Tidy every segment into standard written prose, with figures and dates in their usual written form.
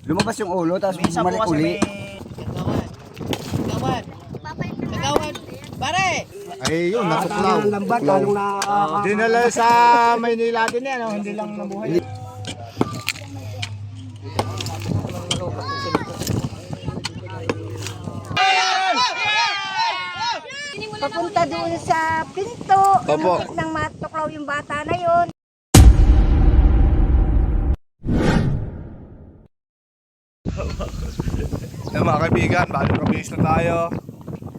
Lumabas yung ulo, tapos bumalik uli. Kagawan. Pare! Ay, yun, natuklaw. Lambat, lalong na... Dinala sa Maynila din yan, hindi lang nabuhay. Papunta doon sa pinto. Opo. Nang matuklaw yung bata na yon. Mga kaibigan, bagong kabihis na tayo.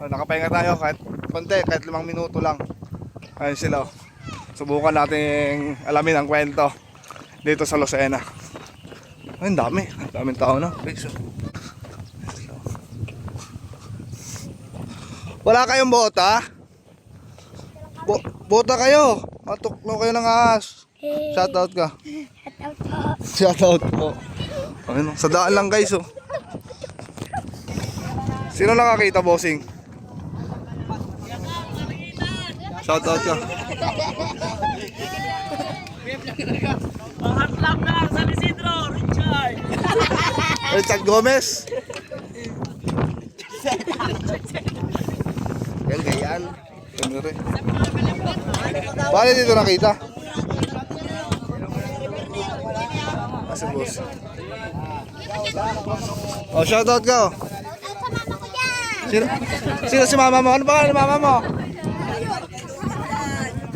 Nakapahinga tayo kahit konti, kahit 5 minuto lang. Ayun sila. Subukan nating alamin ang kwento dito sa Lucena. Ay, ang daming tao na. Wala kayong bota? Bota kayo. Matuklaw kayo ng ahas. Shoutout ka. Shoutout po. Ayun, sa daan lang guys oh. Sino nakakita, bossing? Shoutout ka. Pahatlap na sa Isidro, Richard! Richard Gomez. Yan, ganyan. Paano dito nakita? Si boss. Oh, shoutout ka oh. Sino si mama mo? Ano ba ang mama mo?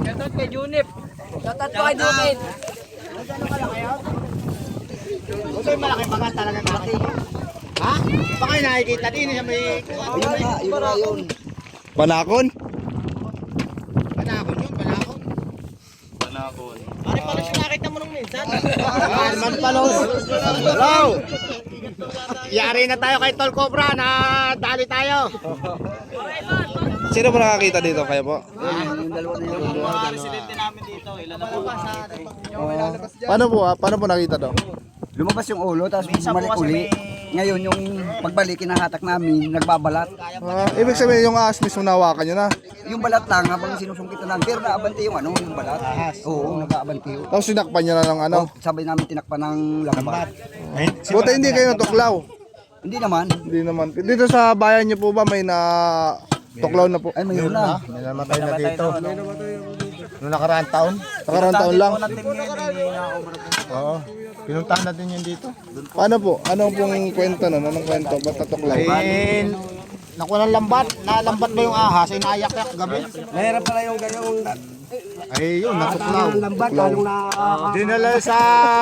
Shoutout kay Junip. Shoutout po kay Dukit. Ito yung malaki mga talaga malaki. Ha? Baka yung nakikita din siya may... Ayun na yun. Panakon? Panakon yun, panakon. Pare pala siya nakita mo nung minsan. Man palo. Hello! Yari na tayo kay Tol Cobra na dali tayo. Sino ba nakakita dito kayo po? Yung dalawa na yun. Mga residente namin dito. Ilan na po ba sa Paano po nakita daw? Lumabas yung ulo, tapos Minsan bumalik po kasi uli. may- Ngayon, yung pagbalik, kinahatak namin, nagbabalat. Ibig sabihin yung ahas mismo nawakan nyo na. Yung balat lang, habang sinusungkitan lang. Pero naabante yung ano, yung balat. Oo, nag-aabante yun. Tapos sinakpan nyo na ng ano. Sabay namin tinakpan ng lambat. Buti hindi kayo natuklaw. Hindi naman. Hindi naman. Dito sa bayan nyo po ba may na tuklaw na po? Ay, mayroon na. May namatay na dito. Noong nakaraang taon? Nakaraang taon lang? Oo. Pinuntahan natin yun dito. Paano po? Ano pong kwento nun? Anong kwento? Ba't natuklaw? Nakuha ng lambat. Nalambat ba yung ahas? Ay naayak-yak gabi. Mahirap pala yung ganyang Ay, yun, natuklaw. lambat, lalong na Dinala sa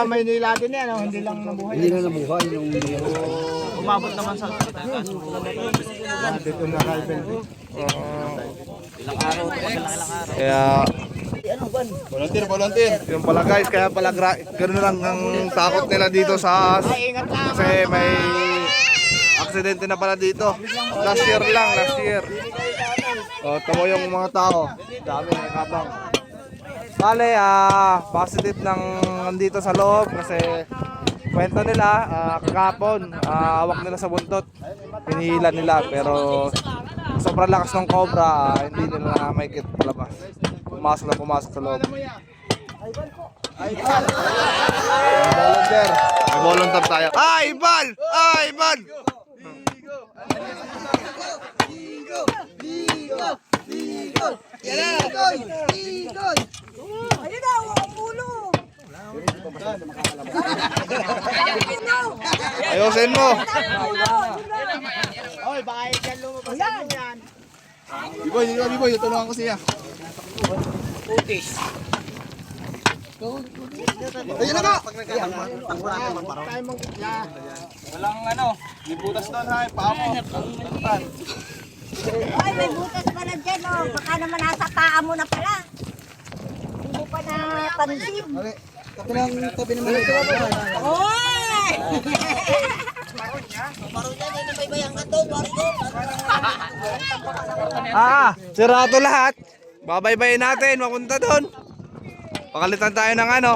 Maynila din yan, hindi lang nabuhay. Hindi na nabuhay yung... umabot naman sa Dito na rival din. ilang araw. Kaya... Volunteer. Yung pala guys, kaya pala gano'n lang ang takot nila dito sa... Kasi may aksidente na pala dito. Last year. O, tamo yung mga tao. Dami, nakabang. Bale, positive nang nandito sa loob kasi kwento nila, kagapon, hawak nila sa buntot. Pinihilan nila pero sobrang lakas ng cobra, hindi nila makikita palabas. Pumasok sa loob. May volunteer tayo. Ibal! Ibal! Ayun na, ang ulo. Ayusin mo! Oy, baka yan lumabas yan. Biboy, tulungan ko siya. Ayun na nga! Walang ano, may butas doon ha, paa mo. Ay, may butas pala dyan, oh. Baka naman nasa paa mo na pala. Hindi pa napansin. Ito lang tabi naman ito. Oy! Sirado lahat. Babaybayin natin, mapunta doon. Pakalitan tayo ng ano.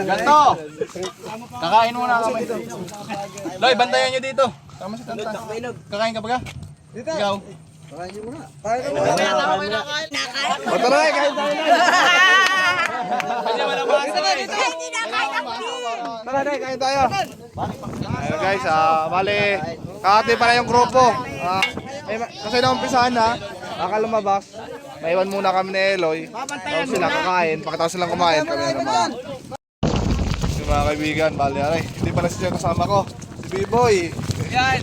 Ganto! Kakain muna kami. Loy, bantayan nyo dito. Tama si Tantan. Kakain ka ba ka? Ikaw. O tara, kain tayo na. tara na, kain tayo. Ayun guys, bali, kakati pala yung grupo. Kasi naumpisahan na, lumabas. Maiwan muna kami ni Eloy. Tapos sila kakain, pakita silang kumain, kami na naman. Yung mga kaibigan, bali, aray, hindi pala siya kasama ko. Si B-Boy. Yan!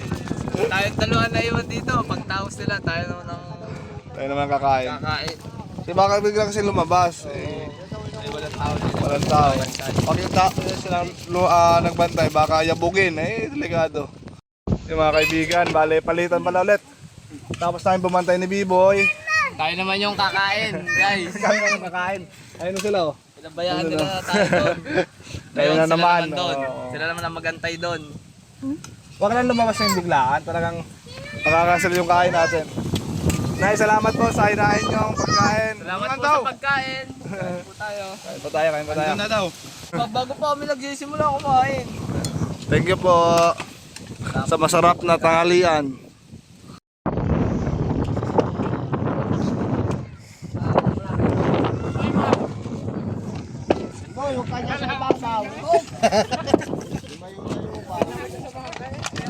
Tayong dalawa na iwan dito. Pagtaos nila, Tayo naman kakain. kakain. Di ba bigla kasi lumabas? Walang tao dito. Walang tao. Pag yung tao silang nagbantay, baka yabugin. Delikado. Yung mga kaibigan, bale, palitan pala ulit. Tapos tayong bumantay ni B-Boy. Tayo naman yung kakain, guys. Kami naman kakain. Ayun na sila, oh. Pinabayaan nila na tayo doon. Tayo na Sila naman. doon. Oo. Sila naman ang magantay doon. Huwag lang lumabas yung biglaan. Talagang makakansel yung kain natin. Nay, salamat po sa hinahin niyong pagkain. Salamat Ano po daw? sa pagkain. Kain po tayo. Kain pa tayo, kain pa tayo. daw. Bago pa kami nagsisimula kumain. Thank you po sa masarap na tanghalian.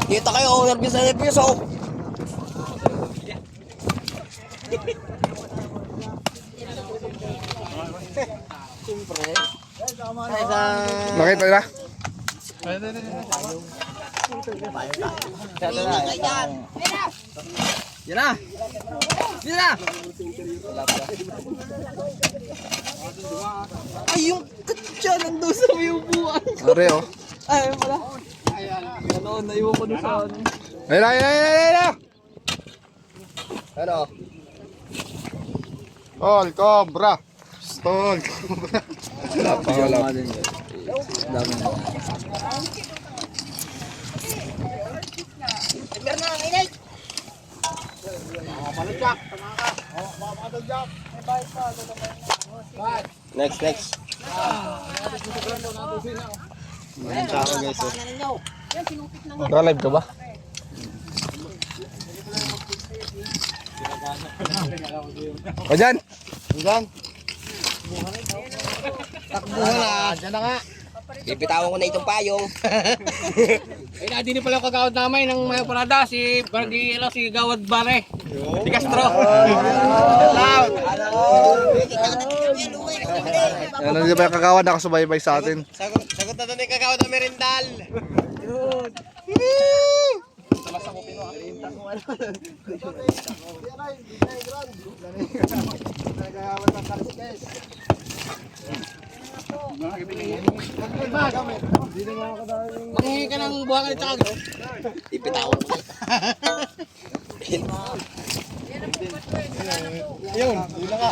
Kita kayo, nervous oh. Nakita na? Yan na. Yan na. Ay, yung katsa nandun sa may upuan. Are, oh. Ay, wala. Ano, naiwan ko doon sa ano. Ayun na, ayun na, ayun na, ayun na! Ano? Tol, cobra. Tol, cobra. Napangalap. Next. Naka-live ka ba? O dyan? Dyan? Takbuhan na. Diyan na nga. Pipitawan ko na itong payong. Ay, nadi ni pala yung kagawad namin ng may parada, si Gawad Bare. Si Castro. Yan, hindi ba yung kagawad nakasubaybay sa atin? Sagot na doon yung kagawad ng merindal. Manghingi ka ng buwangan at saka. Pipitawan ko.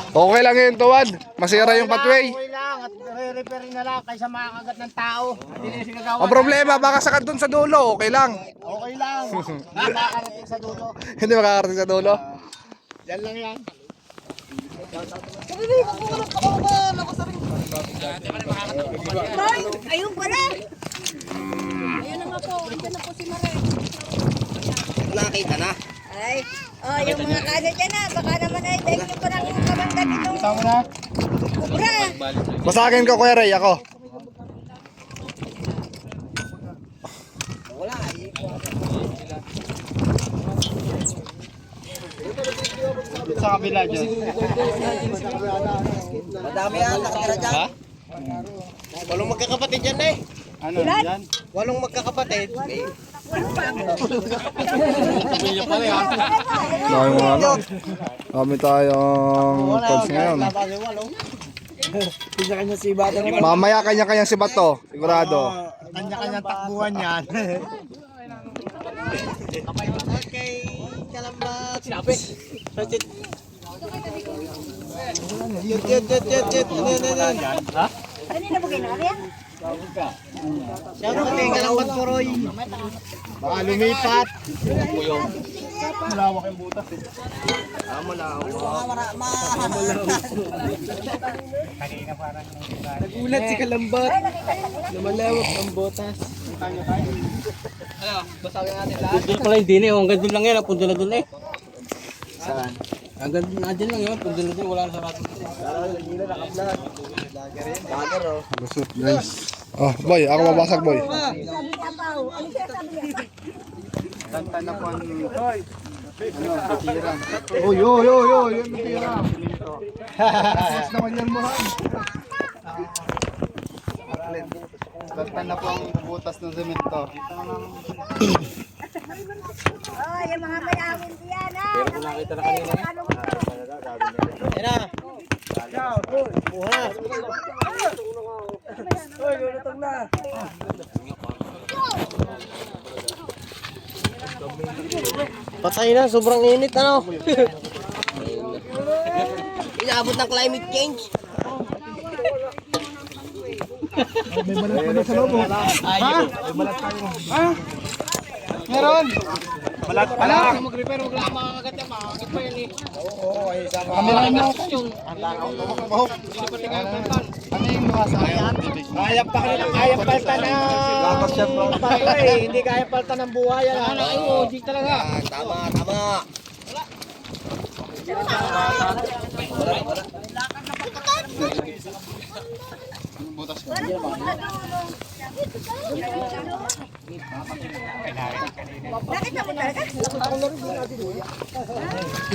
Okay lang yun, Tuwad. Masira yung pathway. Okay lang at re-repair na lang kaysa makagat ng tao. Hindi na sigagawa. Ang problema, baka sakad dun sa dulo. Okay lang. Okay lang. Hindi makakarating sa dulo. Hindi makakarating sa dulo. Yan lang yan. Ay, ayun pala. Ayun na nga po. Andiyan na po si Mare. Nakita na. Ay, oh, yung mga kano dyan na. Baka naman ay dahil yung parang kamanggat itong kubra. Masakin ko, Kuya Ray, ako. Sa kabila dyan. Madami yan, nakatira dyan. Walong magkakapatid dyan eh. Ano dyan? Walong magkakapatid. Dami mga ano. Dami tayong pods ngayon. Kanya si Bata ni Mamaya kanya-kanyang sibat to. Sigurado. Kanya-kanyang takbuhan yan. kay Kalambat. Yut. Kanina ba kinari yan? Siya mo kay Kalambat Poroy. Baka lumipat. Malawak yung butas eh. Nagulat si Kalambat. Lumalawak ang botas. Ano? Basagin natin lahat. Doon pala yung dini. Hanggang doon lang yan. Punta na doon eh. Saan? Hanggang doon lang yan. Punta na doon. Wala na sa rato. Lusot guys. Oh, boy, ako mabasag, boy. Sabi niya pa, ano siya sabi niya? Oh, yo, yun natira. Mas naman yan mo, ha? Basta na po ang butas ng semento. Oh, yung mga mayawin diyan ha. Pero kung nakita na kanina eh. Yan na. Buhas. Patay na, sobrang init ano. Inaabot ng climate change. May balat pa doon sa loob. Ha? May balat pa yun. Ha? Meron? Balat pa lang. Mag-repair, wag lang makakagat yan. Makakagat pa yan eh. Kamera mo. Ano yung luwasa? Kaya palta na bago eh. Hindi kaya palta ng buhayan. Ano, jig talaga. Tama. Nakita mo talaga?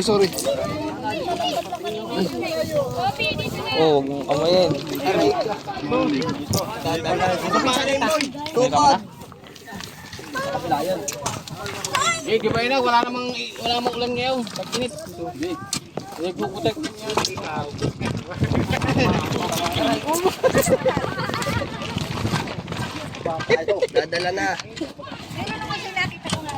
Sorry. Oo, kamayin. Tukod. Eh, di ba yun na? Wala namang ulan ngayon. Pag-init. Nagpuputek. Dadala na. Ayun naman siya nakita ko nga.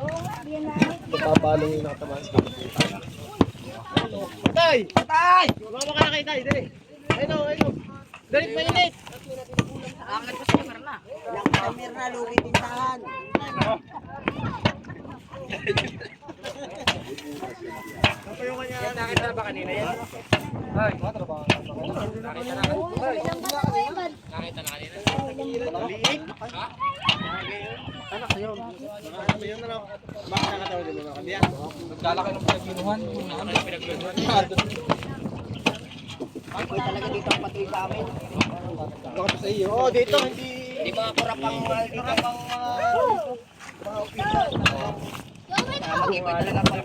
Oo nga, yan na. Papabalong yung natamaan sa Tay! Tay! Mama ka na kay Tay. Dali. Ayun. Dali pa init. Camera na, luri tindahan. Nakita na ba kanina yan? Naglalaki ng pinagbinuhan. Talaga dito ang pati sa amin. Oo, dito hindi. Di ba pura pang dito pang mga opisyon. Mag-iba talaga pang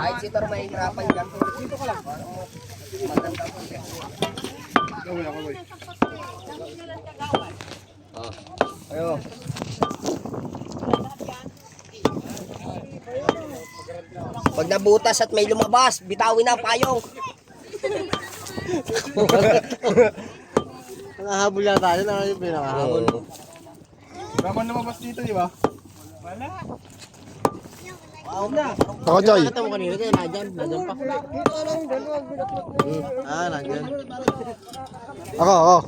kahit si Tor mahihirapan dyan. Dito ka lang. Maganda ko. Ayo. Pag nabutas at may lumabas, bitawin na ang payong. Nakahabol na tayo. Yung pinakahabol. Raman lumabas dito, di ba? Ako, Joy. Nakita mo kanina kayo. Nadyan pa. Nadyan. Ako.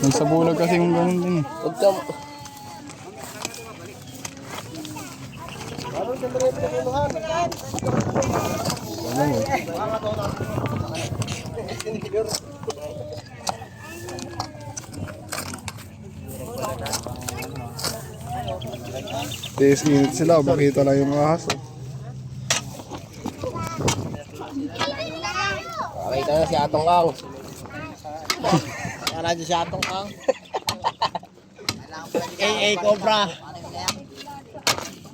Sa bulag kasi yung ganun din. Huwag ka... Tiis minute sila, makita lang yung ahas. Pakita na si Atong Kang. Radyo si Atong Kang. AA Cobra.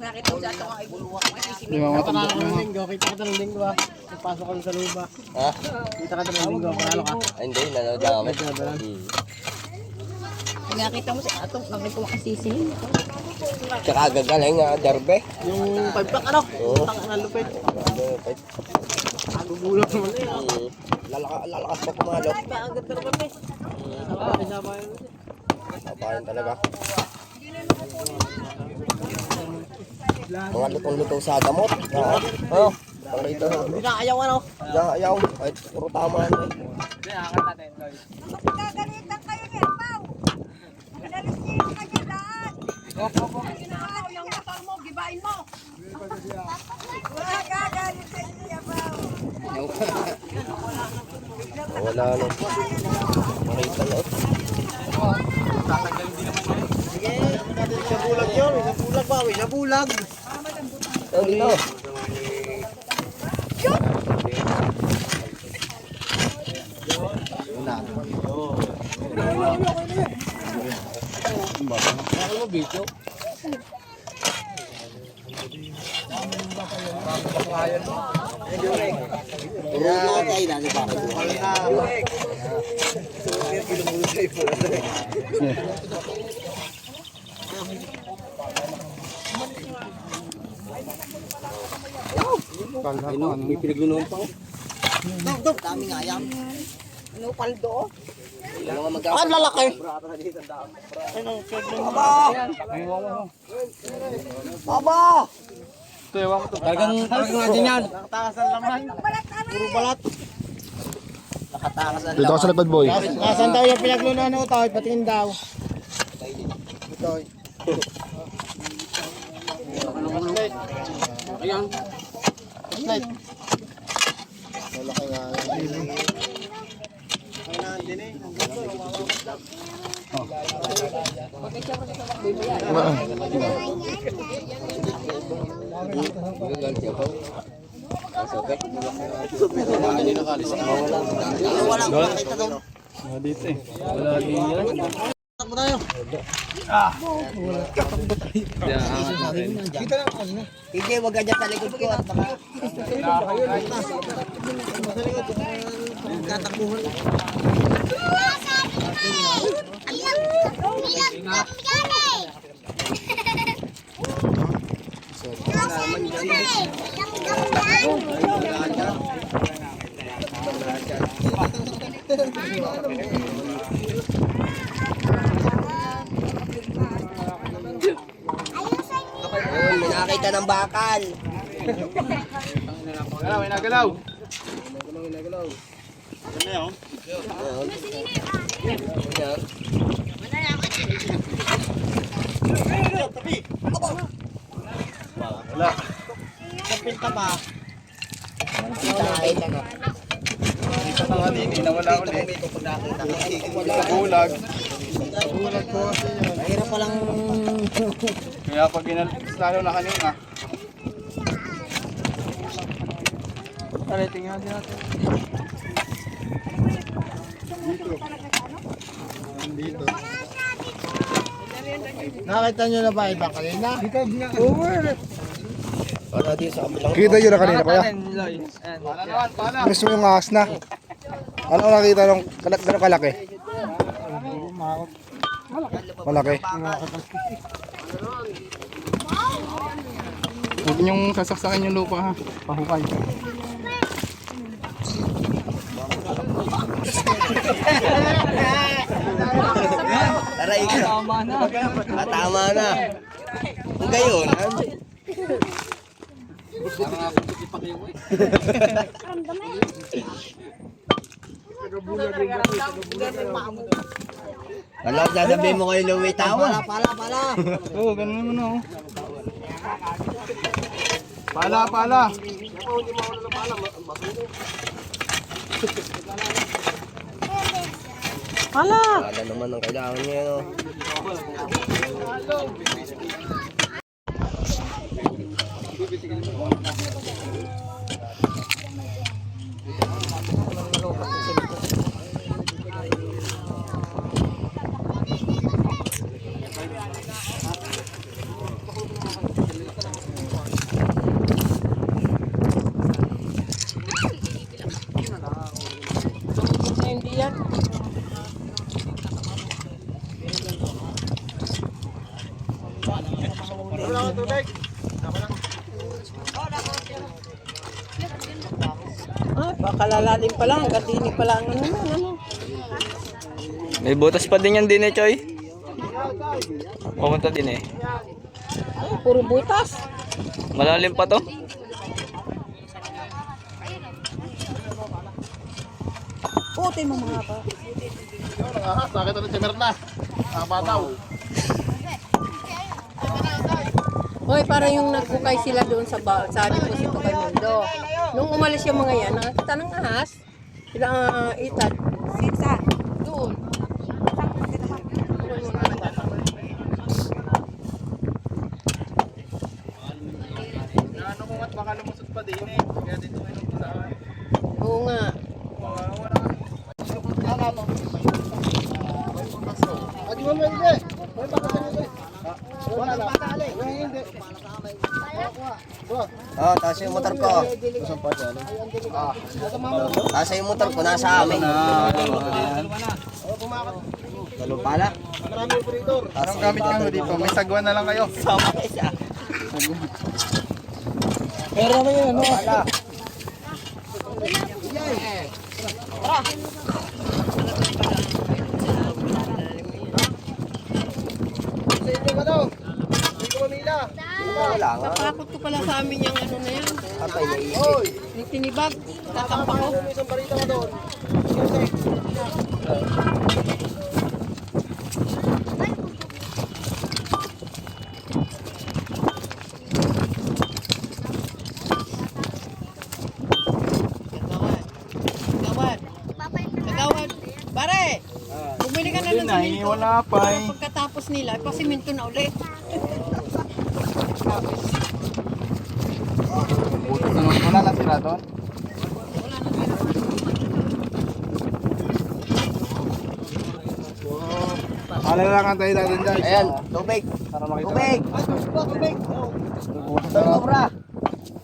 nakita ko siya ito ay buluwak. Di ba matambok na linggo? Kita ka ng linggo ah. Pasok ka sa luba. Ha? Kita ka ng linggo, panalo ka. Ay, hindi, nanood ako. Nakita mo siya ito, nakita ko kasising. Tsaka gagaling nga, derbe. Yung 5 pack ano? Oo. Tang na lupit. Lupit. Agugulong naman eh. Lalakas pa kumalok. Ang ganda naman eh. Sabayan mo siya. Papayan talaga. Mga lutong-lutong sa gamot. Oo. Pang rito. Hindi na ayaw ano? Ayaw. Kahit puro tama na eh. Magkagalitan kayo ni Apaw. Manalis niyo yung kanya daan. Yung motor mo, gibain mo. Magkagalit kayo ni Apaw. Wala na. Makita na eh. Sa bulag yun. Sa bulag ba? Sa bulag. Oh, dito. May pinaglunoon pa ko. Ano, paldo? Ah, lalaki. Aba! Talagang natin yan. Puro balat. Dito ka sa lapad, boy. Nasaan daw yung pinaglunan ng utaw? Patingin daw. Ayan. Slide. Dito eh. Wala din yan. Takbo tayo. Hindi, wag ka dyan sa likod ko. At baka... May nakita ng bakal. May nagalaw. Yan. Kapinta ba? Kahit ano. Dito na nga dito, nawala ulit. Sa bulag. Bulag po kasi yun. Mahirap palang... Kaya pag lalo na kanina. Tara, tingnan natin. Dito. Nakita nyo na ba iba kanina? Para di sa kabilang... Kita nyo na kanina, kuya. Gusto mo yung ahas na. Ano nakita nung gano'ng kalaki? Malaki. Huwag niyong sasaksakin yung lupa ha. Pahukay. Aray ka. Tama na. Tama na. Kung gayon, Alam, sasabihin mo kayo Louie tawa. Pala. Oo, ganun naman oh. Pala. Wala naman ang kailangan niya, no? Baka lalalim pa lang, katini pa lang. Ano? May butas pa din yan din eh, Choy. Pumunta din eh. Ay, puro butas. Malalim pa to. Puti mo mga pa. Bakit ano si Merna? Bataw. Hoy, para yung nagbukay sila doon sa sabi ko si Tukay Mundo. Nung umalis yung mga yan, nakakita ng ahas. Sila itad. Sinsa. Doon. Ano kung at baka lumusot pa din eh. Kaya dito ay nagpusahan. Oo nga. Adi mo hindi. May pakasali. Wala na. Hindi. Oh, taas yung motor ko. Taas yung motor ko, nasa amin. Dalo pala. Marami operator. Anong gamit nyo dito? May sagwan na lang kayo. Sama siya. Pero naman yun, ano? Sa inyo ba daw? Hindi ko mamila. Wala nga. Natakot ko pala sa amin yung ano na yan. Patay na iisip. Hoy! Yung tinibag. Tatampak ko. May isang balita ka doon. Gawad. Gawad. Pare! Bumili ka na ng siminto. wala pa Para eh. pagkatapos nila, pasiminto na ulit. Wala na sila doon? Wala lang ang tayo natin guys. Ayan, tubig. Para makita Tubig. Tubig! Sobra.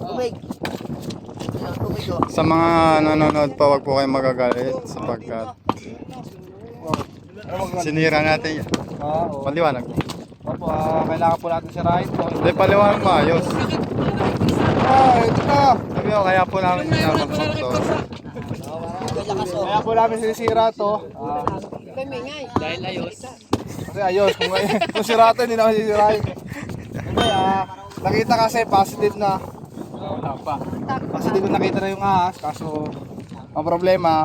Tubig. Ayan, tubig oh. Sa mga nanonood pa, wag po kayong magagalit sapagkat sinira natin yan. Oo. Paliwanag. Opo, kailangan po natin sirahin to. Hindi, paliwanag maayos. Ito na! Sabi ko, kaya po namin sinabaksak to. Kaya po namin sinisira to. Kami nga eh. Dahil ayos. Kasi ayos, kung sira to, hindi naman sisirahin. Hindi nakita kasi positive na. Positive na nakita na yung ahas, kaso ang problema,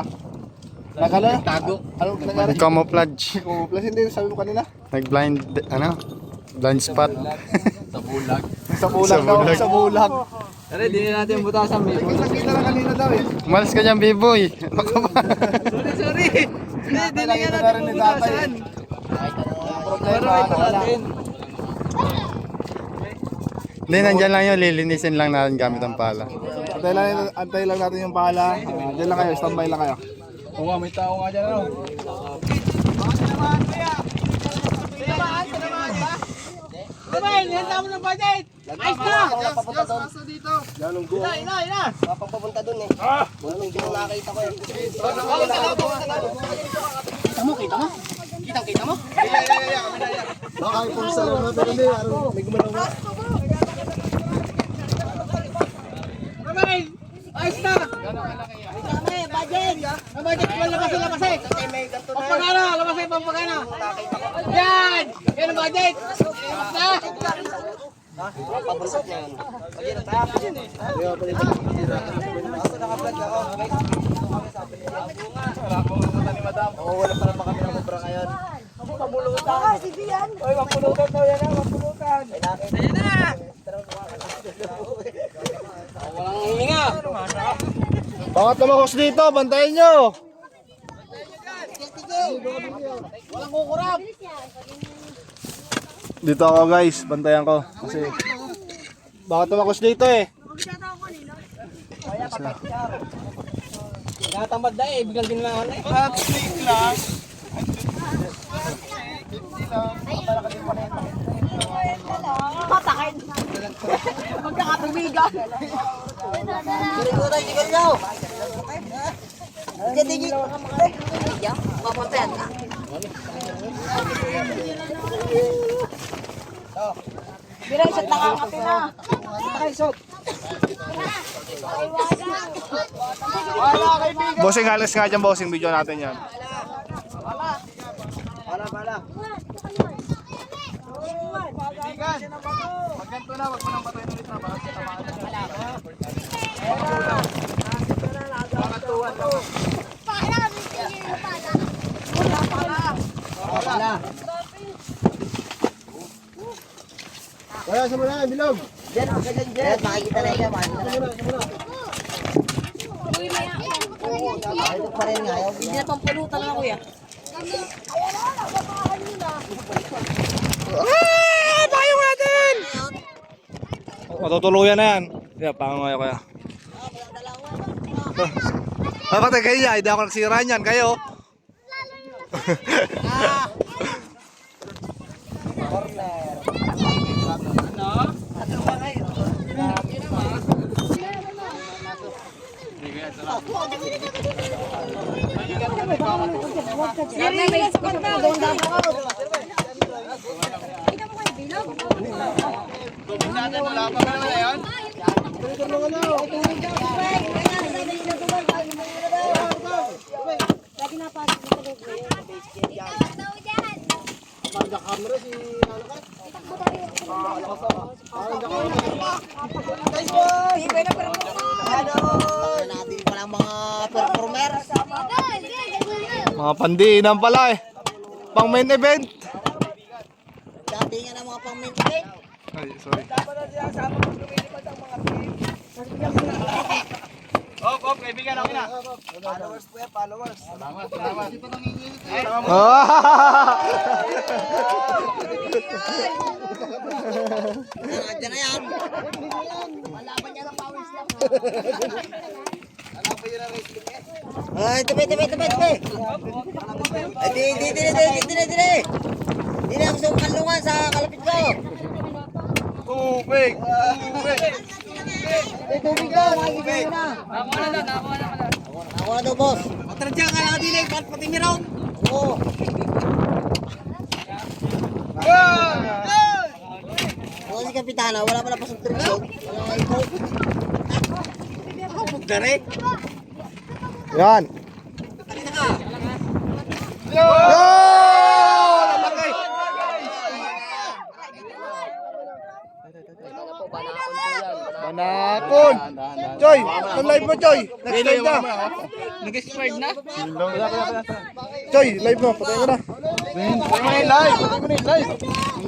nagala? Tago. Ano nangyari? Camouflage. Plus hindi, sabi mo kanina. Nag-blind, blind spot. Sa bulag. Sa bulag daw, bulag. sa bulag. Pero di na natin butasan. May Nakita na kanina daw eh. Umalis ka dyan, B-boy. Ano ka ba? Sorry. Hindi Nakita na rin ni tatay eh. Ang problema, nakala. Hindi, nandyan lang yun. Lilinisin lang natin gamit ang pala. Antay lang natin yung pala. Diyan lang kayo, standby lang kayo. Oo nga, may tao nga dyan ano. Kumain, handa mo ng budget! Ayos na! papunta doon. Ganong go. Papunta doon eh. Walang hindi mo nakita ko eh. Kita mo? Kitang-kita mo? Baka yung sa lang natin hindi, may gumalawa. Kumain! Ayos na! Kami, budget. Ang budget ko labas eh! Pampagana! Labas eh, pampagana! Yan! Yan ang budget! Labas na! Pabusok na yun. Ah, si Bian. Walang hininga! Bakit naman host dito? Bantayan nyo! Walang kukurap! Dito ako guys, bantayan ko. Kasi bakit naman host dito eh? Nakatamad na eh, biglang ginawa na eh. Patakin. Magkakatubigan. Siguro, siguro daw. Papapen. Bira, isa't nakangati na. Bossing, halos nga dyan, bossing. Video natin yan. Diyan, makikita na yan. Hindi na pampulutan na kuya. Payong natin! Matutuluyan na yan. Yeah, pangangayo kaya. Bakit kayo niya? Hindi ako nagsira niyan. Kayo? Natin palang mga performer. Mga pandiinan pala eh. Pang main event. Dati nga ng mga pang-maintain. Ay, sorry. Followers po yan, followers. Diyan na yan. Malaban niya ng pawis lang. Ay, tabi. Di na gusto kalungan sa kalapit ko. Tubig! Tubig ka, makikita nyo na. Ako na daw, boss. Matradya ka lang din eh, pati miraw. Oo. Oo, si Kapitana, wala pala pasok turisyon. Wala ito. Dari. Yan! Yo! Lalaki! Banakon! Choy! Ang live mo, Choy! Next live na! Nag-expired na? Choy, live mo! Patay mo na!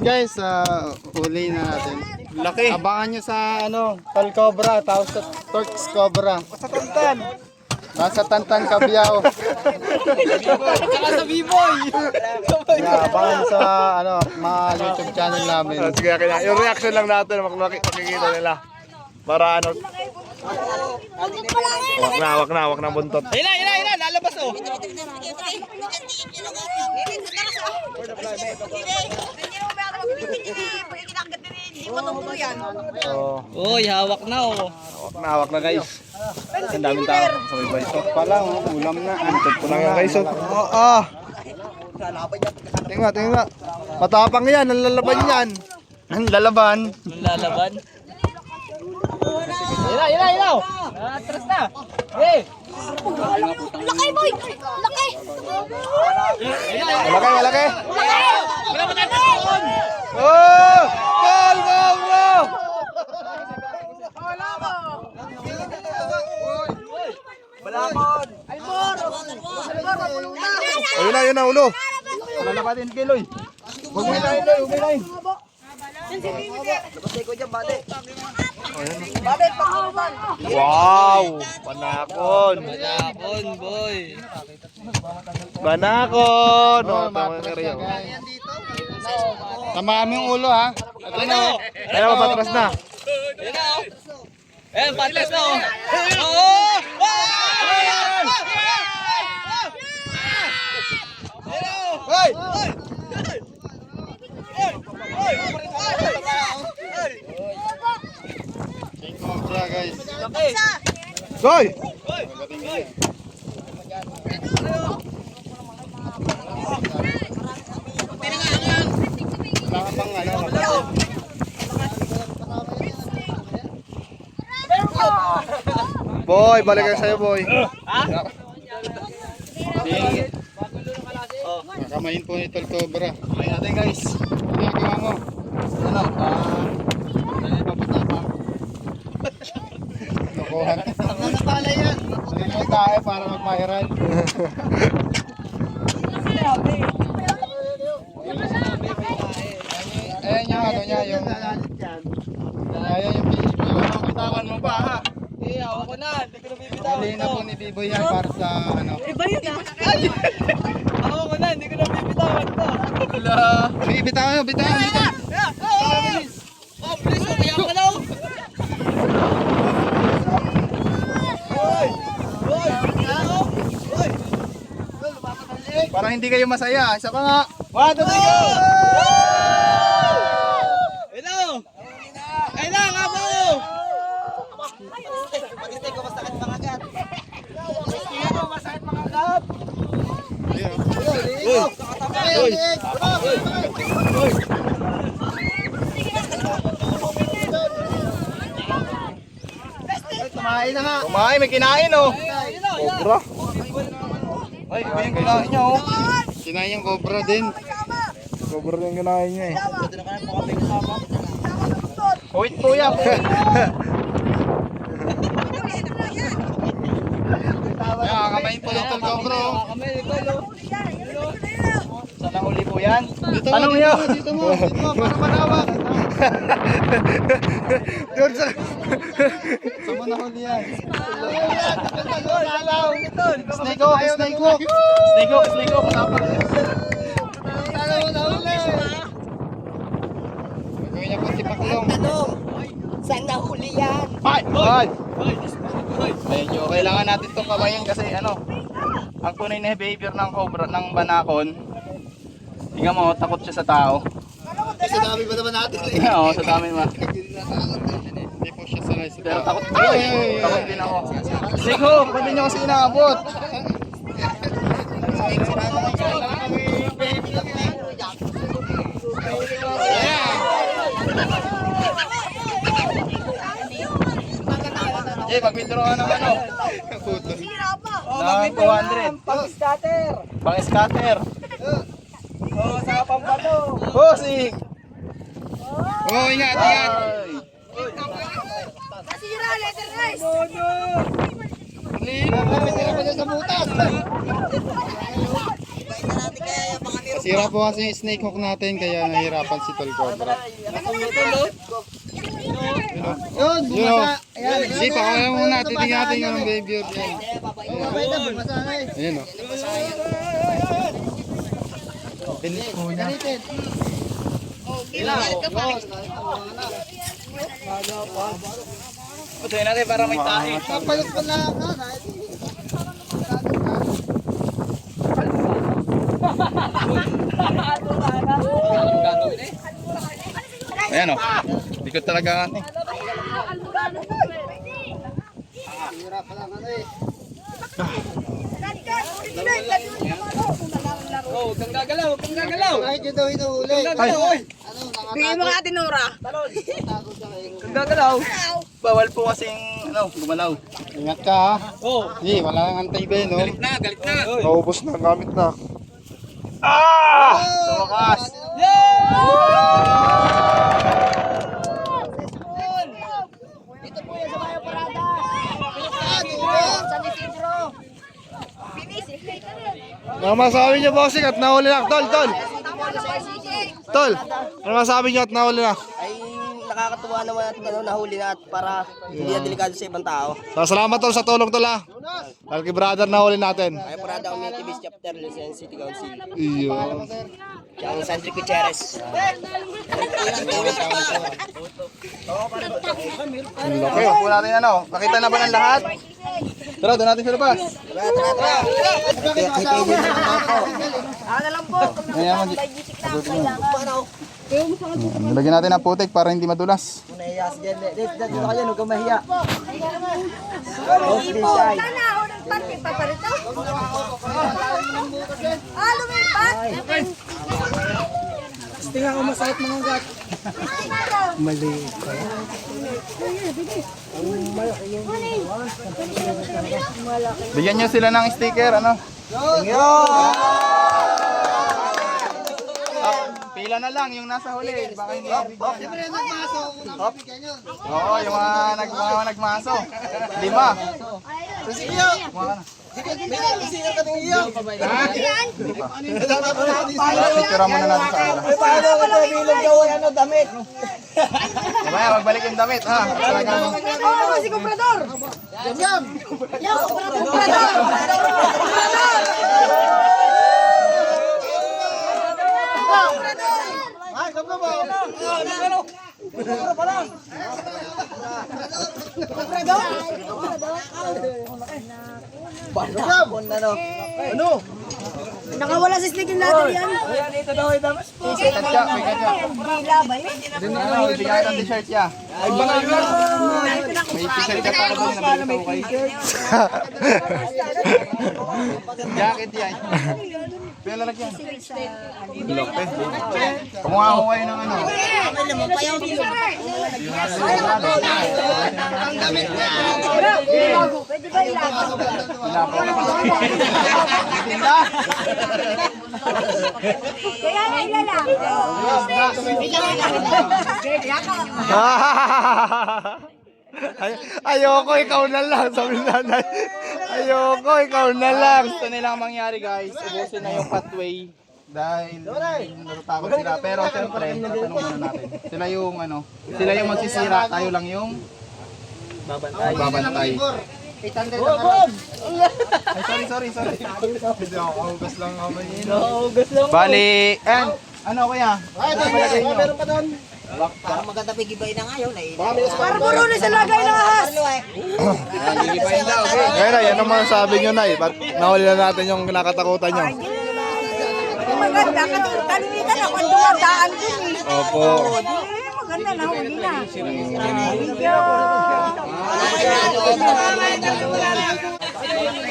Guys, huli na natin. Laki! Abangan nyo sa Tol Cobra, tapos sa Torx Cobra. Sa tantan! Nasa Tantan Cabiao. Tsaka sa B-Boy! Yeah, abangan sa mga YouTube channel namin. Sige, yung reaction lang natin, makikita nila. Para wag na buntot. Ila, lalabas oh! Oh, Uy, hawak na oh. hawak na guys. Ang daming tao sa may bayo. Pala, ulam na. Antod Ito lang yan guys. Tingnan. Matapang yan, ang lalaban yan. Ang lalaban. Lalaban. Ilaw! Atras na! Hey! Laki boy! Laki! Malaki! Wala ba natin? Oh! Go! Ayun na, ulo. Lalabatin kiloy. Huwag may line. Wow! Banakon! Boy. Banakon! Oh, tama na rin. Tamaan mo yung ulo ha. Ayun, mapatras na. Ayan, patras na oh. Oo! Hoy! Cobra guys. Hoy! Wala ka pang Boy, balik kayo sa'yo, boy. Kamayin po ni Tol Cobra. Kamayin natin, guys. Ano ginagawa mo? Ano? Lokohan. Nanapala yan. Hindi mo tayo para mag-viral. Ayan yung ano niya, yung... Ayan yung B-boy. Bitawan mo pa, ha? Eh, hawak ko na. Hindi ko na bibitawan Hindi na po ni B-boy yan para sa ano. Hawak ko na. Hindi ko na bibitawan to. Sige, bitawan mo, bitawan mo. Oh, bilis mo. Kaya ka lang. Parang hindi kayo masaya. Isa pa nga. 1, 2, 3, go! Hello! Ay lang, abo! Pag-stay ko, masakit makagat. Pag-stay ko, masakit makagat. Kumain na nga. Kumain, may kinain, oh. Cobra. Ay, may kinain niya, oh. Kinain yung Cobra din. Cobra yung kinain niya, eh. Puwit po yan, puwit. Ayan, kamayin po ni Tol Cobra. Saan nahuli po yan? Dito Tanong mo, niyo. dito mo, para malawak. Doon sa... Sama na huli yan. Snake hook, snake hook. Snake hook, snake hook. Gawin niya po tipaklong. Saan nahuli yan? Ay! Ay! Medyo kailangan natin itong kamayin kasi ano, ang tunay na behavior ng cobra, ng banakon, tingnan mo, takot siya sa tao. Sa dami ba naman natin? Oo, sa dami naman. Hindi po siya sanay sa Pero takot din ako. Snake hook, pwede nyo kasi inaabot. Eh, mag-withdraw ka ng ano? Ng 200. Pag-scatter. Pang scatter. Oh, sa pambato. Bossing! Oh, ingat, ingat. Ay! Nasira, letter guys! Sira po kasi yung snake hook natin kaya nahirapan si Tol Cobra. Yun, bumasa. Ayan. Hindi, pakaya mo natin, tingnan natin yung behavior niya. Pwede, bumasa na eh. Ayan o. Bilis po niya. Putuin natin para may tahi. Kapalot pa na ako. Ayan o. Likod talaga ano eh. Oh, huwag kang gagalaw, huwag kang gagalaw. Kahit yun daw hinuhuli. Ay! Bigyan mo nga atin, Nora. Kung gagalaw. Bawal po kasing ano, gumalaw. Ingat ka ha. Oh, Hindi, wala nang antay ba no? galit na. Naubos na, gamit na. Ah! Sa wakas! Dito po yan sa Bayo Parada. San Isidro. Finish. Ano masabi niyo, bossing, at nahuli na? Tol, tol! Tol! Ano masabi niyo at nahuli na? Ay, nakakatuwa naman at nahuli na at para hindi na delikado sa ibang tao. Salamat tol sa tulong tol ha. Alki brother nahuli natin. Ay, Parada Community Beach Chapter, Lucena City Council. Iyo. Yung Sandri Gutierrez. Ang laki. Po natin ano. Nakita na ba ng lahat? Tara, doon natin sa labas. Ayan, nilagyan natin ng putik para hindi madulas. Nahiya si Jen. Dito kayo, huwag kang mahiya. Sana, unang party pa pa rito. Lumipat. Buti nga kung masakit mga gat. Mali. Bigyan nyo sila ng sticker, ano? Pila na lang yung nasa huli. Baka hindi nabigyan. Oo, yung mga nagmaso. 5. Kuha ka na. Tira mo na natin sa ala. Paano ka nabilog daw ano, damit? Mamaya, magbalik yung damit, ha? Si Comprador! Ay, come na ba? Ano? Nakawala sa sneaking natin yan. Katya, may katya. Gila ba yun? Bigyan ng t-shirt niya. Ay, baka may t-shirt ka para doon na may t-shirt. Jacket yan. Pila lagyan. Laki. Kumuha ko kayo ng ano. Pwede ba ilago? Kaya nga ilalako. Ayoko, ikaw na lang. Sabi na nanay. Ayoko, ikaw na lang. Gusto nilang mangyari guys, ubusin na yung pathway dahil natatakot sila. Pero siyempre, tatanong muna natin. Sila yung magsisira, tayo lang yung babantay. Ay, sorry. Hindi ako, hugas lang kami. Bali, ano kuya? Meron pa doon. Para maganda pigibay na ngayon eh. Para puro na sa lagay ng ahas. Ngayon na, yan naman sabi nyo na eh. Ba't nahuli na natin yung nakatakutan nyo? Maganda kasi talimitan ako ang dumadaan dun eh. Opo. Maganda na, huli na.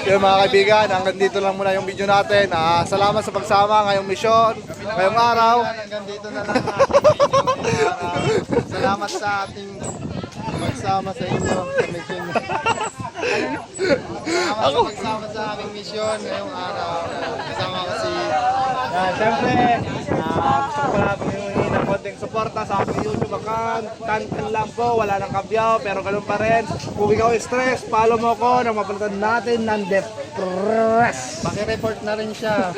Yun mga kaibigan, hanggang dito lang muna yung video natin. Salamat sa pagsama ngayong misyon, ngayong araw. Hanggang dito na lang. Salamat sa ating pagsama sa inyo sa mission. Salamat sa pagsama sa aming mission ngayong araw. Kasama ko si... Siyempre, gusto ko lang humingi ng konting suporta sa aking YouTube account. Kantan lang po, wala nang kabyaw, pero ganun pa rin. Kung ikaw stress, follow mo ko na mapalitan natin ng depress. Paki-report na rin siya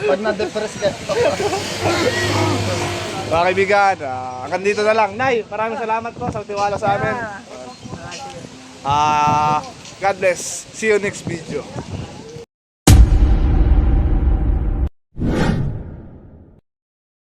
pag na-depress ka. Mga kaibigan, hanggang dito na lang. Nay, maraming salamat po sa tiwala sa amin. God bless. See you next video.